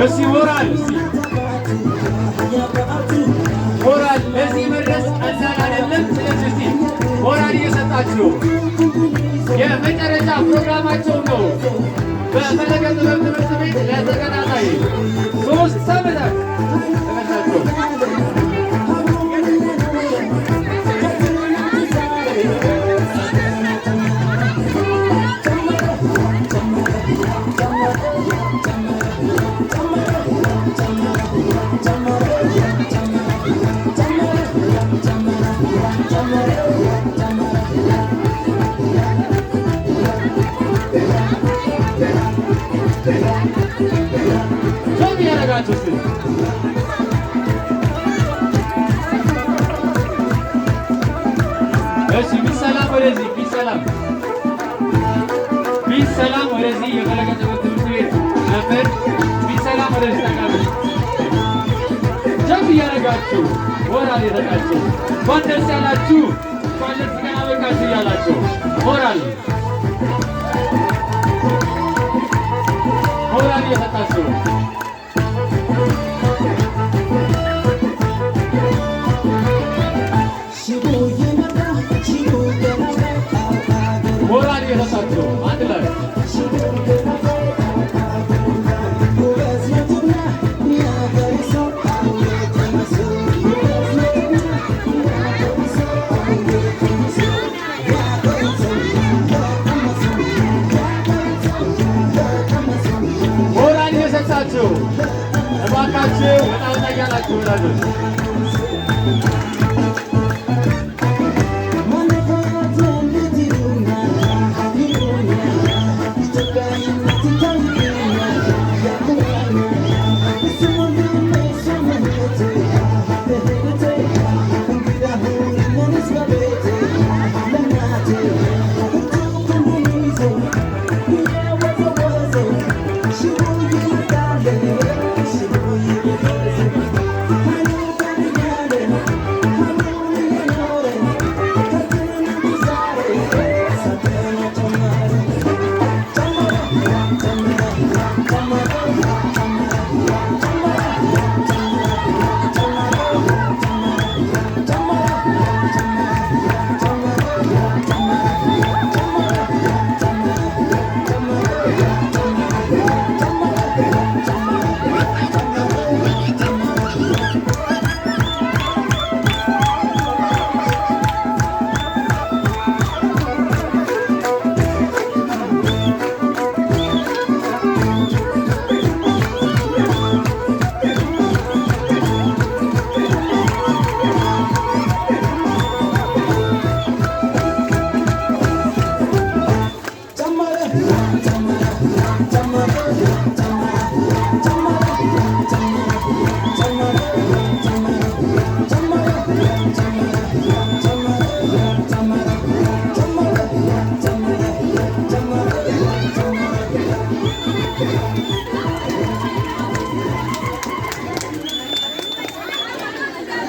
እስቲ ሞራል ሞራል ለዚህ መድረስ ቀላል አይደለም። ስለዚህ እስቲ ሞራል እየሰጣችሁ የመጨረሻ ፕሮግራማቸው ነው። በፈለገ ጥበብ ትምህርት ቤት ለተከታታይ 3 ዓመታት ተመርታችሁ ቢሰላም ወደዚህ የፈለገ ጥበብ ትምህርት ቤት ነበር። ቢሰላም ወደዚህ ተቃበሉ። ጀምር እያደረጋችሁ ሞራል የሰጣችሁ እንኳን ደስ ያላችሁ እንኳን ለዚህ ቀን አበቃችሁ እያላችሁ ሞራል እየሰጣችሁ ሞራል እየሰጣችሁ አንድ ላይ እባካችሁ በጣም ታያላችሁ ወላጆች Come on.